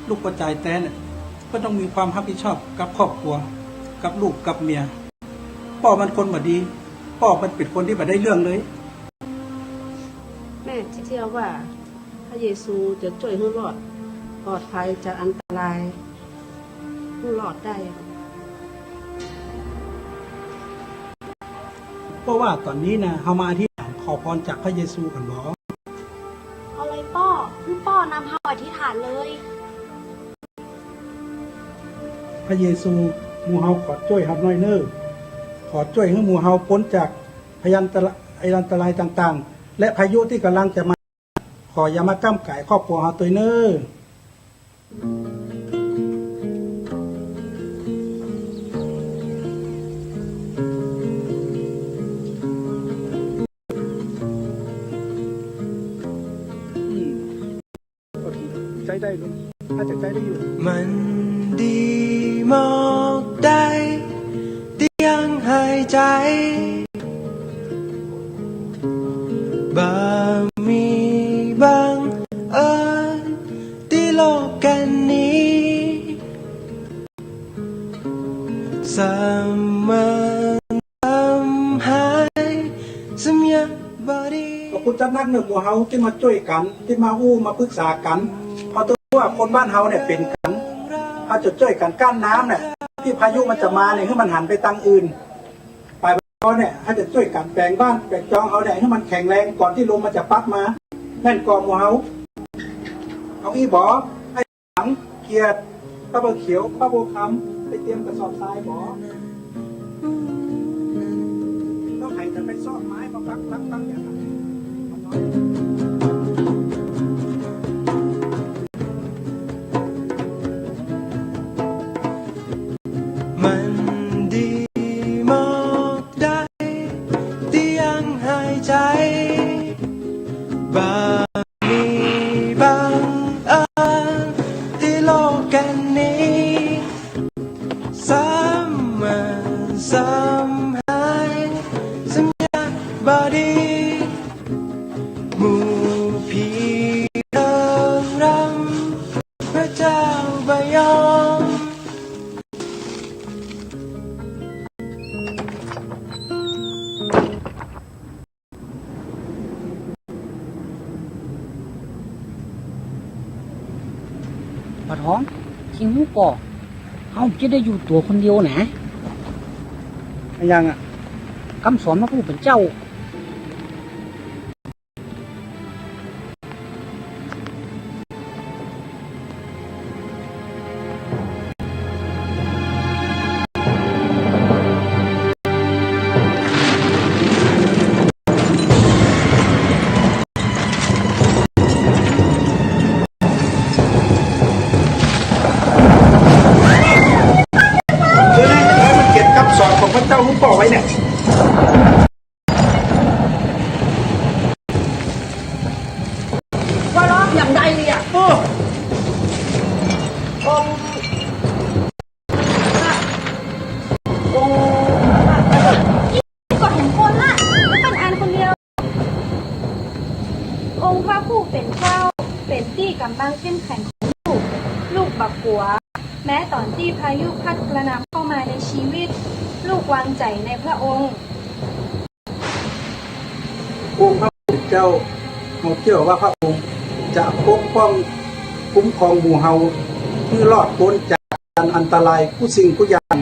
L: ลูกกระจายแต่เนี่ยก็ต้องมีความรับผิดชอบกับครอบครัวกับลูกกับเมียพ่อมันคนบ่ดีพ่อมันเป็นคนที่บ่ได้เรื่องเลย
E: แม่ที่เชื่อว่าพระเยซูจะช่วยให้รอดปลอดภัยจากอันตรายให้รอดได้
B: เพราะว่าตอนนี้นะเฮามาอธิษฐานขอพรจากพระเยซูกันบ่
G: เอาเลยป้อพี่ป้อนำเฮาอธิษฐานเลย
B: พระเยซูหมู่เฮาขอช่วยเฮาหน่อยเน้อขอช่วยให้หมู่เฮาพ้นจากพยันตรายต่างๆ และพายุที่กำลังจะมาข
L: ขออย่ามาก้ำไก่ครอบครัวเฮาตัวเน้อใจได้ลูกอาจจะใจได้อยู่
N: มันดีมากได้ที่ยังหายใจบางมีบางที่โลกกันนี้สามารถทำให้สัญญาบอดี
L: ขอบคุณจัดนักหนึ่งหมู่เฮาที่มาช่วยกันที่มาอู้มาปรึกษากันเพราะตัวว่าคนบ้านเฮาเนี่ยเป็นกันเขาจะช่วยกันกั้นน้ำเนี่ยที่พายุมันจะมาเนี่ยให้มันหันไปทางอื่นไปเพราะเนี่ยเขาจะช่วยกันแปลงบ้านแปลงจองเขาเนี่ยให้มันแข็งแรงก่อนที่ลมมันจะพัดมาแน่นกองหมู่เฮาเอาอีบอไอ้หลังเกียรติป้าเบอร์เขียวป้าโบคำไปเตรียมกระสอบทรายบอต้องให้แต่ไปซ่อนไม้มาปักตั้งอย่างนั้น
N: มันดีมากได้ที่ยังหายใจบางมีบางที่โลกกันนี้สามารถทำให้สัญญาบอดีหมู่พี่เดินรำพระเจ้าบายอม
A: ปะท้องคิงหูก่อเฮาจะได้อยู่ตัวคนเดียวนะ
L: ยังอ่ะ
A: คำสอนพระผู้เป็นเจ้า
L: มันเก็บคำสอนของพระเจ้ารู้ป่อไว้เนี่ยว่าร้องอย่างใดเลยอ่ะ
H: ก็เห็นคนละไม่เป็นอันคนเดียว องค์พระผู้เป็นเจ้า เป็นที่กำบังเข้มแข็งของลูกบักกัว แม้ตอนที่พายุพัดกระหน่ำเข้ามาในชีวิต ลูกวางใจในพระองค์
L: องค์พระผู้เป็นเจ้าเราเชื่อว่าพระองค์จะปกป้องคุ้มครองหมู่เฮาเพื่อรอดพ้นจากอันตรายผู้สิ่งผู้อย่าง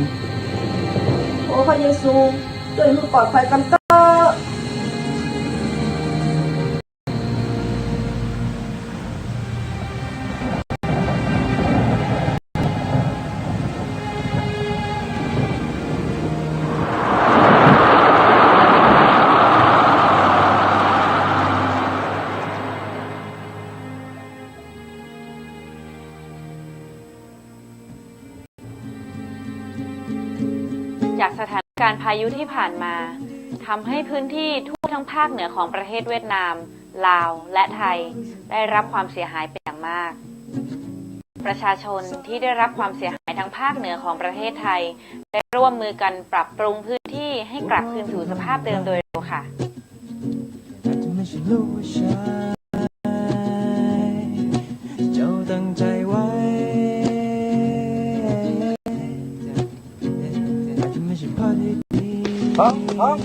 E: โอ้พระเยซูช่วยลูกปลอดภัยกันเตอ
F: จากสถานการณ์พายุที่ผ่านมาทำให้พื้นที่ทั่วทั้งภาคเหนือของประเทศเวียดนาม ลาว และไทยได้รับความเสียหายเป็นอย่างมาก ประชาชนที่ได้รับความเสียหายทั้งภาคเหนือของประเทศไทยได้ร่วมมือกันปรับปรุงพื้นที่ให้กลับคืนสู่สภาพเดิมโดยเร็วค่ะ
N: เจ้าตั้งใจไว้
D: ท้อง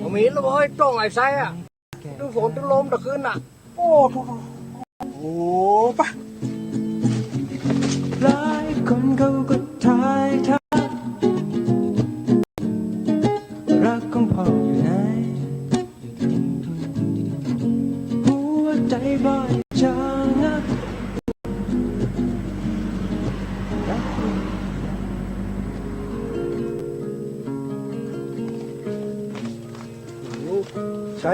D: ผมมีแล้วเฮ้ยตรงไหนไซอ่ะดูฝนดูลมตะคืนอ่ะ
L: โอ้โหปะ
N: หลายคนเขาก็ทายทักรักของพ่ออยู่ไหนหัวใจบ่อยจังนะ
L: ใช่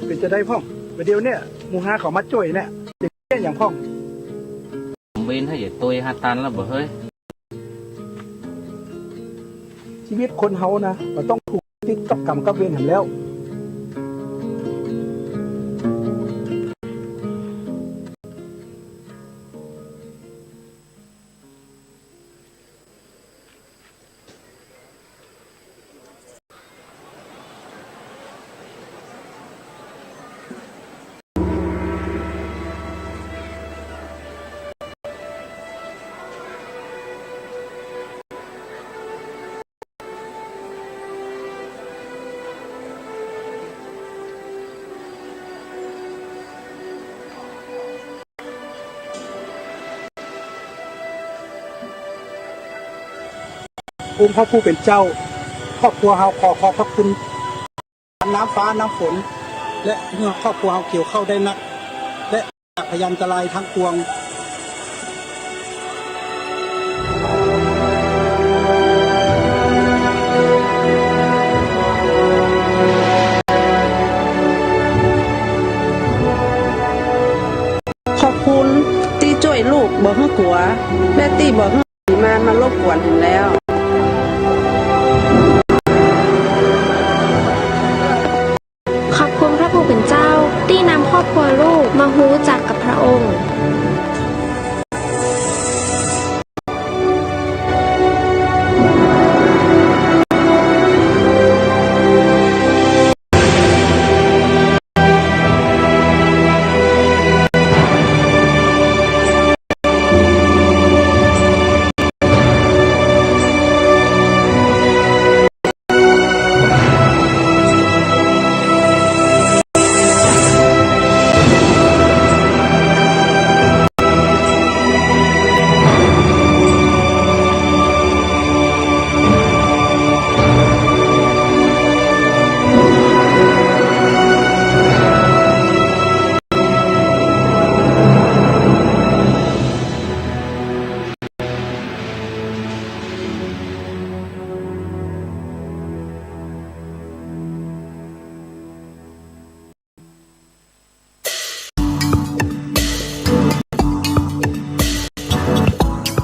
L: เป็นจะได้พ่อประเดี๋ยวเนี่ยหมูฮาเขามาจ่วยเนี่ย
B: พ่อง
C: ผมเว้นให้อย่าตัวฮาตันแล้วบ่เฮ้ย
B: ชีวิตคนเฮานะมันต้องถูกติดกับกรรมกับเวรหันแล้ว องค์พระผู้เป็นเจ้าครอบครัวเฮาขอพระคุณน้ำฟ้าน้ำฝน และเมื่อครอบครัวเฮาเกี่ยวเข้าได้นัก และพยันตรายทั้งปวง
E: ขอบคุณที่ช่วยลูกบอกให้กลัวและที่บอกให้มารบกวนถึงแล้ว
G: ขอบคุณพระผู้เป็นเจ้าที่นำครอบครัวลูกมารู้จักกับพระองค์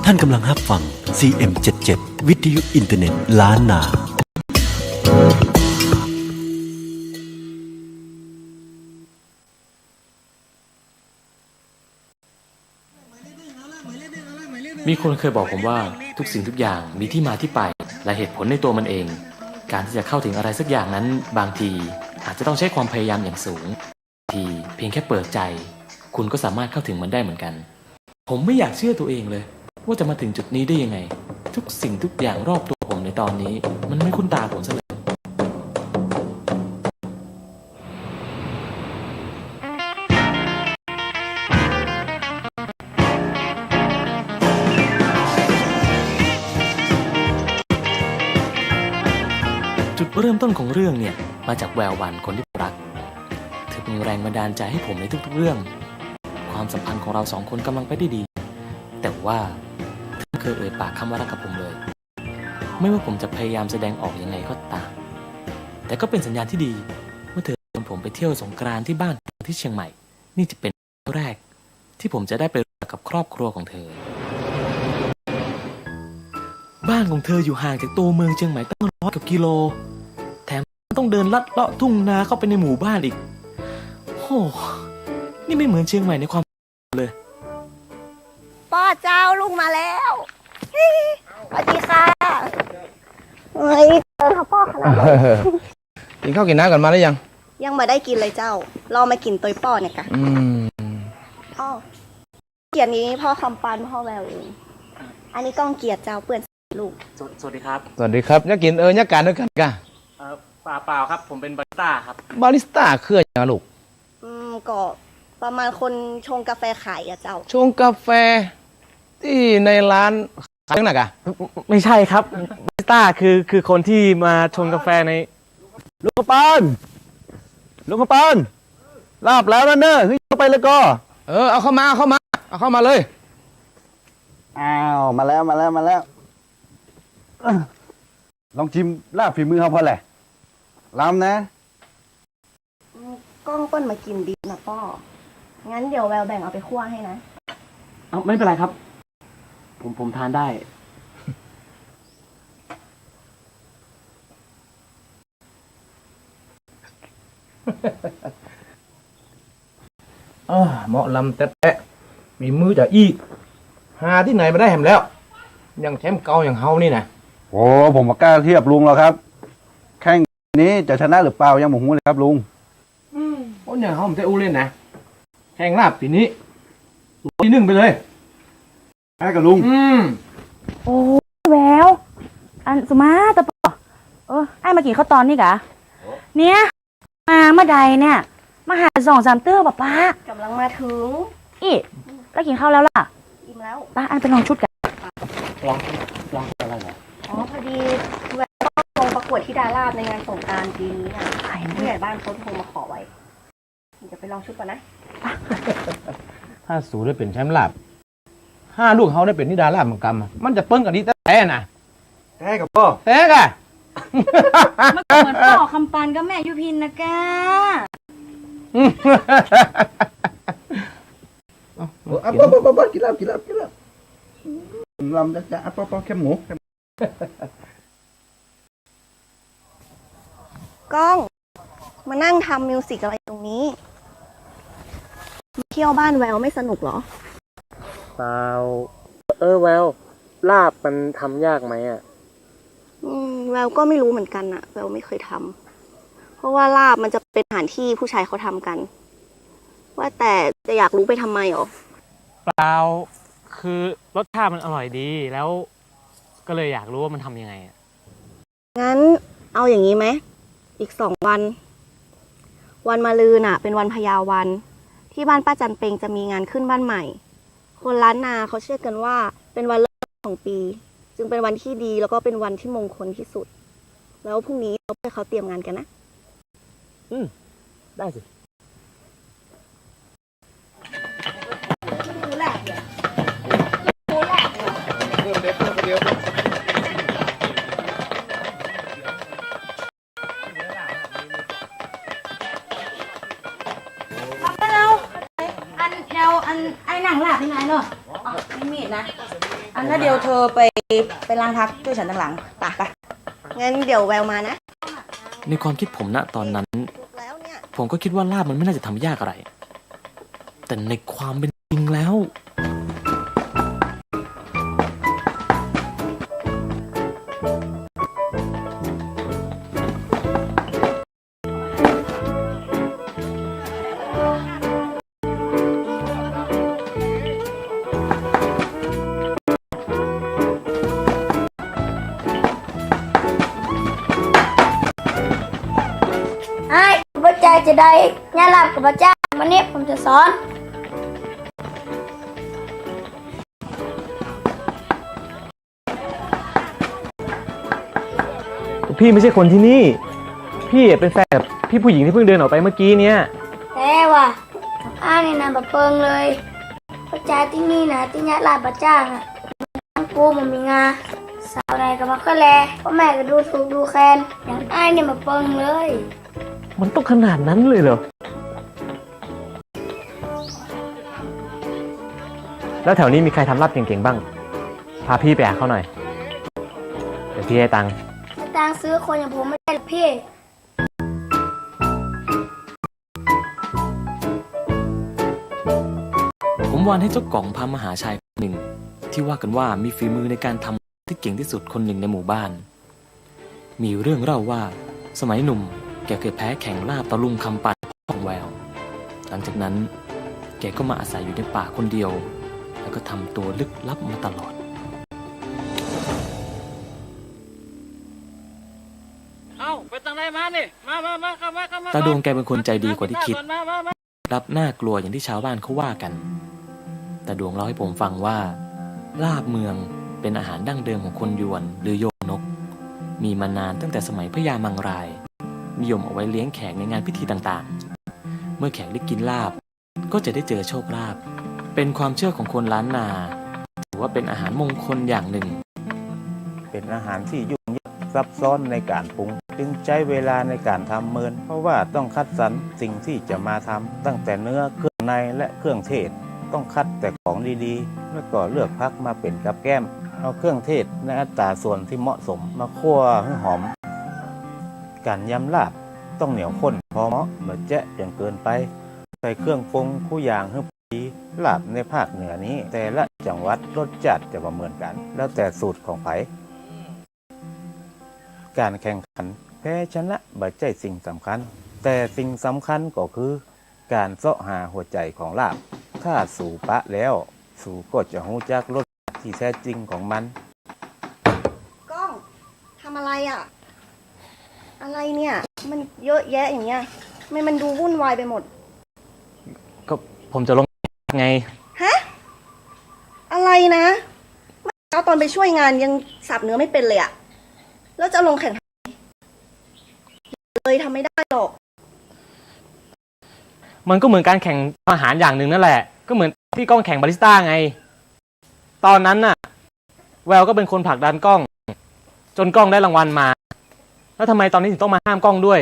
O: ท่านกำลังรับฟัง CM77 วิทยุอินเทอร์เน็ตล้านนา
P: มีคนเคยบอกผมว่าทุกสิ่งทุกอย่างมีที่มาที่ไปและเหตุผลในตัวมันเอง การที่จะเข้าถึงอะไรสักอย่างนั้นบางทีอาจจะต้องใช้ความพยายามอย่างสูงบางทีเพียงแค่เปิดใจคุณก็สามารถเข้าถึงมันได้เหมือนกันผมไม่อยากเชื่อตัวเองเลยว่าจะมาถึงจุดนี้ได้ยังไงทุกสิ่งทุกอย่างรอบตัวผมในตอนนี้มันไม่คุ้นตาผมซะเลยจุดเริ่มต้นของเรื่องเนี่ยมาจากแวววรรณคนที่ผมรักเธอเป็นแรงบันดาลใจให้ผมในทุกๆเรื่องความสัมพันธ์ของเราสองคนกำลังไปได้ดีแต่ว่าเธอไม่เคยเอ่ยปากคำว่ารักกับผมเลยไม่ว่าผมจะพยายามแสดงออกยังไงก็ตามแต่ก็เป็นสัญญาณที่ดีเมื่อเธอชวนผมไปเที่ยวสงกรานต์ที่บ้านที่เชียงใหม่นี่จะเป็นครั้งแรกที่ผมจะได้ไปรู้จักกับครอบครัวของเธอบ้านของเธออยู่ห่างจากตัวเมืองเชียงใหม่ตั้ง100 กว่ากิโลแถมต้องเดินลัดเลาะทุ่งนาเข้าไปในหมู่บ้านอีกโอ้นี่ไม่เหมือนเชียงใหม่ในความเลย
Q: ป้อเจ้าลุงมาแล้วสวัสดีค่ะเฮ้ยเจอค่ะป้อขนาดนี้
R: กินข้าวกินน้ำกันมาหรือยัง
Q: ยังไม่ได้กินเลยเจ้า เรามากินตัวป้อเนี่ยกันอ๋อเกียรตินี้พ่อคำปานพ่อแววเองอันนี้ก้องเกียรติเจ้าเปื่อนลูก
P: สวัสดีครับ
R: สวัสดีครับยักกินยักการด้วยกันกะ
P: เปล่าครับผมเป็นบาริสต้าครับ
R: บาริสต้าคืออะไรนะลูก
Q: ก็ประมาณคนชงกาแฟขายอะเจ้า
R: ชงกาแฟที่ในร้านขายยังไงกะ
P: ไม่ใช่ครับบาริสต้าคือคนที่มาชงกาแฟใน
S: ลุงกระปานลาบแล้วนะเนอะเฮ้ยเข้าไปเลยก็
R: เอาเข้ามาเอาเข้ามาเลย
S: อ้าวมาแล้วลองชิมลาบฝีมือเขาพอแหละล้ำนะ
Q: ก้องเปิ้นมากินดีนะป้อ งั้นเดี๋ยวแววแบ่งเอาไปคั่วให้นะ
P: เอาไม่เป็นไรครับ ผมทานได้
R: เหมาะลำแตะมีมือจะอีกหาที่ไหนมาได้แหมแล้ว ยังแชมป์เก่าอย่างเฮานี่นะ
S: โอ้ผมมากล้าเทียบลุงแล้วครับ แข่งนี้จะชนะหรือเปล่ายังหมูหูเลยครับลุง
R: โอ้อย่างเฮาผมจะอู้เล่นนะแข่งลาบปีนี้ที่หนึ่งไปเลย
S: แพ้กับลุง
T: โอ้แววอันสมาตะปอไอ้มากินข้าวตอนนี่กะเนี่ยมาเมื่อใดเนี่ยมาหา2-3 เตื้อป้าก
Q: ำลังมาถึง
T: อีแล้วกินข้าวแล้วล่ะ
Q: อิ่มแล้ว
T: ป้าอันไปลองชุดกัน
P: ลองอะไรเหรอ
Q: อ๋อพอดีแววลงประกวดที่ดาราบในงานสงกรานต์ปีนี้อ่ะผู้ใหญ่บ้านเขาโทรมาขอไว้เดี๋ยวไปลองชุดก่อนนะ
R: ถ้าสูได้เป็นแชมป์ลาบ5 ลูกเฮาได้เป็นนิดาลาบมังกรมันจะเปิ้งกันดีแต่น่ะ
B: แท้กับพ่อ
R: แท้กะ
T: มันก็เหมือนพ่อคำปันกับแม่ยุพินนะกะ
B: ป๊อกินลาบลำจะป๊อแค่หมู
Q: ก้อง มานั่งทำมิวสิกอะไรตรงนี้มาเที่ยวบ้านแววไม่สนุกเหรอ
P: เปล่าแววลาบมันทำยากไหมอ่ะ
Q: แววก็ไม่รู้เหมือนกันอะแววไม่เคยทำเพราะว่าลาบมันจะเป็นอาหารที่ผู้ชายเขาทำกัน ว่าแต่จะอยากรู้ไปทำไมหรอ
P: เปล่าคือรสชาติมันอร่อยดีแล้วก็เลยอยากรู้ว่ามันทำยังไงอ่ะ
Q: งั้นเอาอย่างนี้ไหมอีก2 วัน วันมะรืนน่ะ เป็นวันพญาวันที่บ้านป้าจันเปงจะมีงานขึ้นบ้านใหม่ คนล้านนาเขาเชื่อกันว่าเป็นวันเริ่มของปี จึงเป็นวันที่ดีแล้วก็เป็นวันที่มงคลที่สุด แล้วพรุ่งนี้เราไปเขาเตรียมงานกันนะ
P: ได้สิ
T: อันแถวอันไอ้หนังหลับยังไงเนอะไม่มีดนะ อันถ้าเดียวเธอไปล้างพักด้วยฉันต่างหลังไป
Q: งั้นเดี๋ยวแววมานะ
P: ในความคิดผมณตอนนั้น ผมก็คิดว่าลาบมันไม่น่าจะทำยากอะไร แต่ในความเป็นจริงแล้ว
U: ไอ้พระเจ้าจะได้ย่าหลับกับพระเจ้าวันนี้ผมจะสอน
P: พี่ไม่ใช่คนที่นี่ พี่เป็นแฟนกับพี่ผู้หญิงที่เพิ่งเดินออกไปเมื่อกี้เนี่ย
U: แต่ว่านี่นะบะเพิงเลยพระเจ้าที่นี่นะที่ย่าหลับพระเจ้าอ่ะทั้งกูมันมีงาสาวใดกับมาก็แลพ่อแม่ก็ดูถูกดูแคลนอย่างเนี่ยบะเพิงเลย
P: มันต้องขนาดนั้นเลยเหรอ แล้วแถวนี้มีใครทำลาบเก่งๆบ้าง พาพี่ไปหาเขาหน่อย เดี๋ยวพี่ให้ตังค์
U: ตังค์ซื้อคนอย่างผมไม่ได้หรอกพี่
P: ผมวานให้เจ้ากล่องพามาหาชายคนหนึ่ง ที่ว่ากันว่ามีฝีมือในการทำที่เก่งที่สุดคนหนึ่งในหมู่บ้าน มีเรื่องเล่าว่าสมัยหนุ่มแกเคยแพ้แข่งลาบตะลุงคำปันของแวว หลังจากนั้นแกก็มาอาศัยอยู่ในป่าคนเดียว แล้วก็ทำตัวลึกลับมาตลอด
V: ไปตั้งได้มานี่มาเข้ามา
P: ตาดวงแกเป็นคนใจดีกว่าที่คิด รับน่ากลัวอย่างที่ชาวบ้านเขาว่ากันตาดวงเล่าให้ผมฟังว่าลาบเมืองเป็นอาหารดั้งเดิมของคนยวนหรือโยนก มีมานานตั้งแต่สมัยพญามังราย นิยมเอาไว้เลี้ยงแขกในงานพิธีต่างๆ เมื่อแขกได้กินลาบก็จะได้เจอโชคลาภเป็นความเชื่อของคนล้านนาถือว่าเป็นอาหารมงคลอย่างหนึ่ง
W: เป็นอาหารที่ยุ่งยากซับซ้อนในการปรุงจึงใช้เวลาในการทำเมินเพราะว่าต้องคัดสรรสิ่งที่จะมาทำตั้งแต่เนื้อเครื่อง ในและเครื่องเทศต้องคัดแต่ของดีๆ แล้วก็เลือกพักมาเป็นกับแก้มเอาเครื่องเทศในอัตราส่วนที่เหมาะสมมาคั่วให้หอมการยำลาบต้องเหนียวข้นพอเหมาะไม่แจ๊ะจนเกินไปใส่เครื่องปรุงคู่อย่างให้พอดีลาบในภาคเหนือนี้แต่ละจังหวัดรสจัดจะบ่เหมือนกันแล้วแต่สูตรของไผการแข่งขันแพ้ชนะบ่ใช่สิ่งสำคัญแต่สิ่งสำคัญก็คือการเสาะหาหัวใจของลาบถ้าสู่ปะแล้วสู่ก็จะรู้จักรสที่แท้จริงของมัน
Q: ก้องทำอะไรอ่ะ อะไรเนี่ย มันเยอะแยะอย่างเงี้ยทำไมมันดูวุ่นวายไปหมด
P: ก็ผมจะลงไง
Q: ฮะ อะไรนะเมื่อเช้าตอนไปช่วยงานยังสับเนื้อไม่เป็นเลยอะแล้วจะลงแข่งเลยทำไม่ได้หรอก
P: มันก็เหมือนการแข่งอาหารอย่างหนึ่งนั่นแหละ ก็เหมือนที่กล้องแข่งบาริสต้าไง ตอนนั้นน่ะ แววก็เป็นคนผลักดันกล้อง จนกล้องได้รางวัลมา แล้วทำไมตอนนี้ถึงต้องมาห้ามกล้องด้วย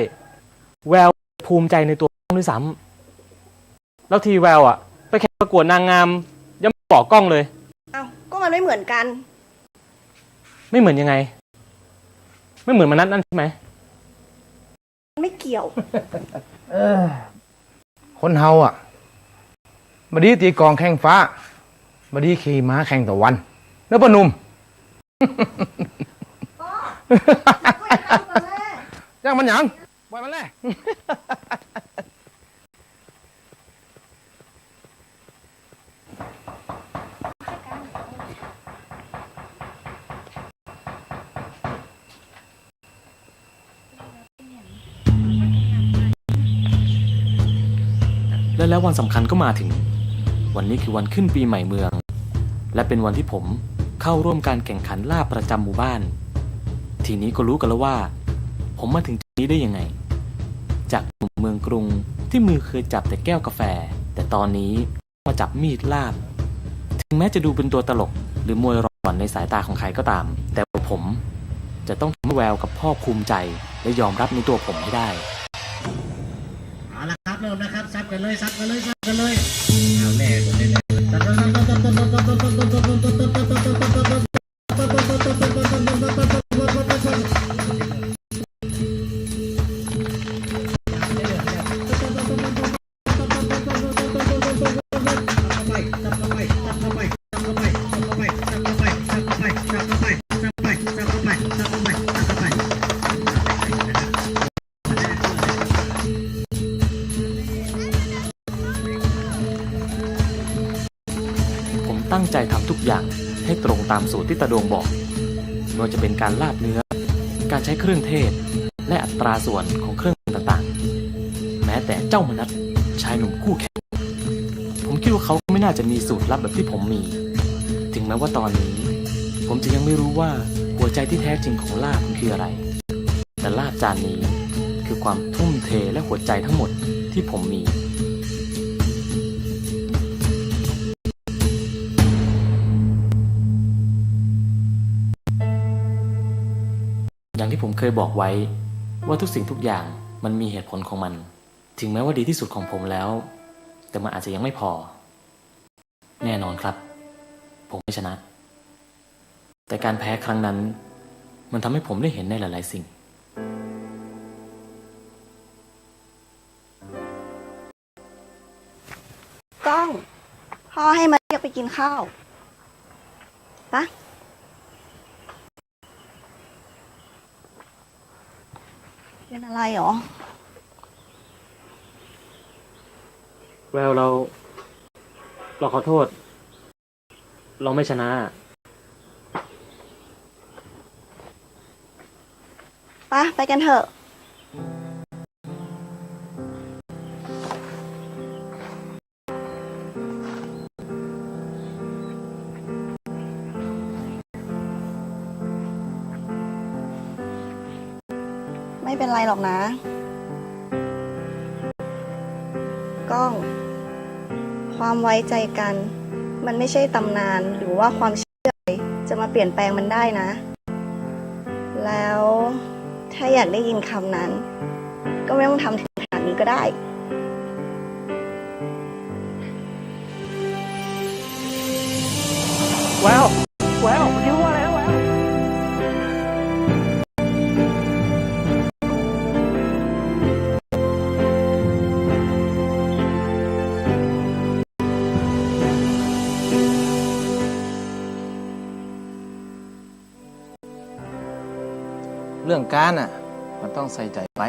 P: แววภูมิใจในตัวกล้องด้วยซ้ำแล้วทีแววอ่ะไปแข่งประกวดนางงามยังไม่บอกกล้องเลย
Q: เอ้าก็มันไม่เหมือนกัน
P: ไม่เหมือนยังไง ไม่เหมือนมันนั่นใช่ไหม
Q: ไม่เกี่ยว
R: คนเฮาอ่ะบดีตีกองแข่งฟ้าบดีขี่ม้าแข่งตะวันเนื้อปนุ่ม ย่างมันหยังปล่อยมันแหละ
P: แล้ววันสำคัญก็มาถึง วันนี้คือวันขึ้นปีใหม่เมือง และเป็นวันที่ผมเข้าร่วมการแข่งขันลาบประจำหมู่บ้าน ทีนี้ก็รู้กันแล้วว่า ผมมาถึงจุดนี้ได้ยังไง จากหนุ่มเมืองกรุงที่มือเคยจับแต่แก้วกาแฟ แต่ตอนนี้มาจับมีดลาบ ถึงแม้จะดูเป็นตัวตลกหรือมวยร้อนในสายตาของใครก็ตาม แต่ผมจะต้องทำให้แววกับพ่อภูมิใจและยอมรับในตัวผมให้ได้
A: เอาละครับเริ่มนะครับซับกันเลยซับกันเลยซับกันเลยเอาแน่ตัวนี้ซับ
P: ตั้งใจทำทุกอย่างให้ตรงตามสูตรที่ตาดวงบอกไม่ว่าจะเป็นการลาบเนื้อ การใช้เครื่องเทศ และอัตราส่วนของเครื่องต่างๆ แม้แต่เจ้ามนัสชายหนุ่มคู่แข่งผมคิดว่าเขาไม่น่าจะมีสูตรลับแบบที่ผมมี ถึงแม้ว่าตอนนี้ผมจะยังไม่รู้ว่าหัวใจที่แท้จริงของลาบคืออะไร แต่ลาบจานนี้คือความทุ่มเทและหัวใจทั้งหมดที่ผมมีอย่างที่ผมเคยบอกไว้ว่าทุกสิ่งทุกอย่างมันมีเหตุผลของมันถึงแม้ว่าดีที่สุดของผมแล้วแต่มันอาจจะยังไม่พอแน่นอนครับผมไม่ชนะแต่การแพ้ครั้งนั้นมันทำให้ผมได้เห็นในหลายๆสิ่ง
Q: ก้องพ่อให้มาเรียกไปกินข้าวปะเป็นอะไรหรอ
P: แววเราขอโทษเราไม่ชนะ
Q: ไปกันเถอะไม่เป็นไรหรอกนะก้องความไว้ใจกันมันไม่ใช่ตำนานหรือว่าความเชื่อจะมาเปลี่ยนแปลงมันได้นะแล้วถ้าอยากได้ยินคำนั้นก็ไม่ต้องทำถึงขนาดนี้ก็ได้
L: แววมันยั่วแล้วแวว
R: เรื่องการอ่ะ มันต้องใส่ใจไป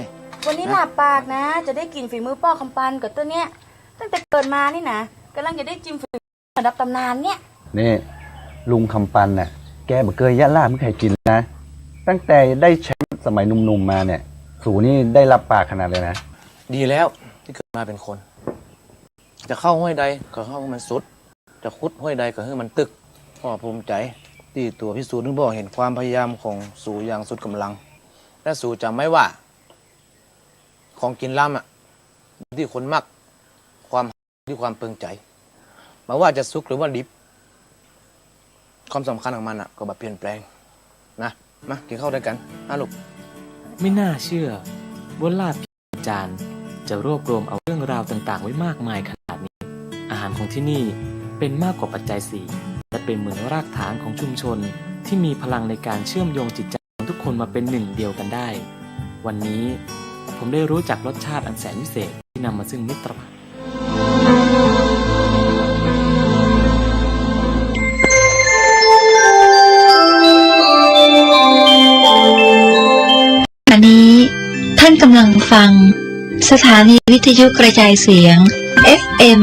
T: วันนี้หลับปากนะ จะได้กินฝีมือป้อคำปันกับตัวเนี้ยตั้งแต่เกิดมานี่นะกำลังจะได้จิ้มฝีมือระดับตำนานเนี่ย
S: นี่ลุงคำปันน่ะแกบ่เคยยะล่าไม่เคยกินนะ ตั้งแต่ได้แชมป์สมัยหนุ่มๆมาเนี่ย สูนี่ได้รับปากขนาดเลยนะ
R: ดีแล้วที่เกิดมาเป็นคน จะเข้าห้วยใดก็เข้าให้มันสุด จะขุดห้วยใดก็ให้มันตึกพ่อภูมิใจที่ตัวพิสูจน์นึกบอกเห็นความพยายามของสู่อย่างสุดกำลัง และสู่จำไม่ว่า ของกินล้ำอ่ะที่คนมักความที่ความเปิงใจมาว่าจะสุกหรือว่าดิบความสำคัญของมันอ่ะก็แบบเปลี่ยนแปลงนะมากินข้าวด้วยกันลูก
P: ไม่น่าเชื่อว่าลาบอาจารย์จะรวบรวมเอาเรื่องราวต่างๆไว้มากมายขนาดนี้ อาหารของที่นี่เป็นมากกว่าปัจจัยสี่และเป็นเหมือนรากฐานของชุมชนที่มีพลังในการเชื่อมโยงจิตใจของทุกคนมาเป็นหนึ่งเดียวกันได้ วันนี้ผมได้รู้จักรสชาติอันแสนวิเศษที่นำมาซึ่งมิตรภาพ
I: อันนี้ท่านกำลังฟังสถานีวิทยุกระจายเสียง FM